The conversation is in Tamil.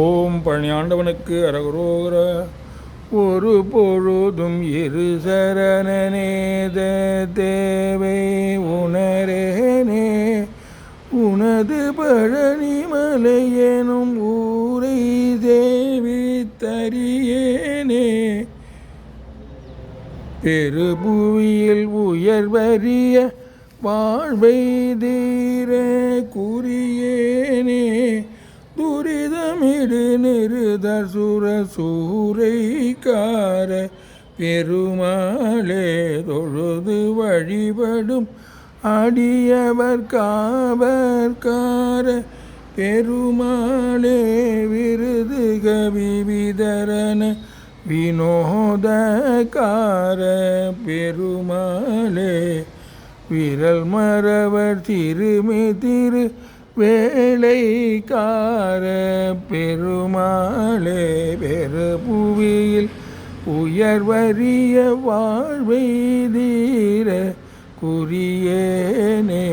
ஓம் பழனியாண்டவனுக்கு அரகுரோகர. ஒரு பொழுதும் இரு சரணனேத தேவை உணரேனே, உனது பழனிமலை எனும் ஊரை தேவி தரியேனே. பெருபுவியில் உயர்வறிய வாழ்வை தீர குறியேனே. துரிதமிடு நிறுதர் சுர சூரைக்கார பெருமாளே, தொழுது வழிபடும் அடியவர் காவற்கார பெருமாளே. விருது கவி விதரண வினோதக்கார பெருமாளே. விரல் மறவர் திருமி திரு வேளைக்கார பெருமாளே. பெருபுவியில் உயர்வறிய வாழ்வை தீர குறியேனே.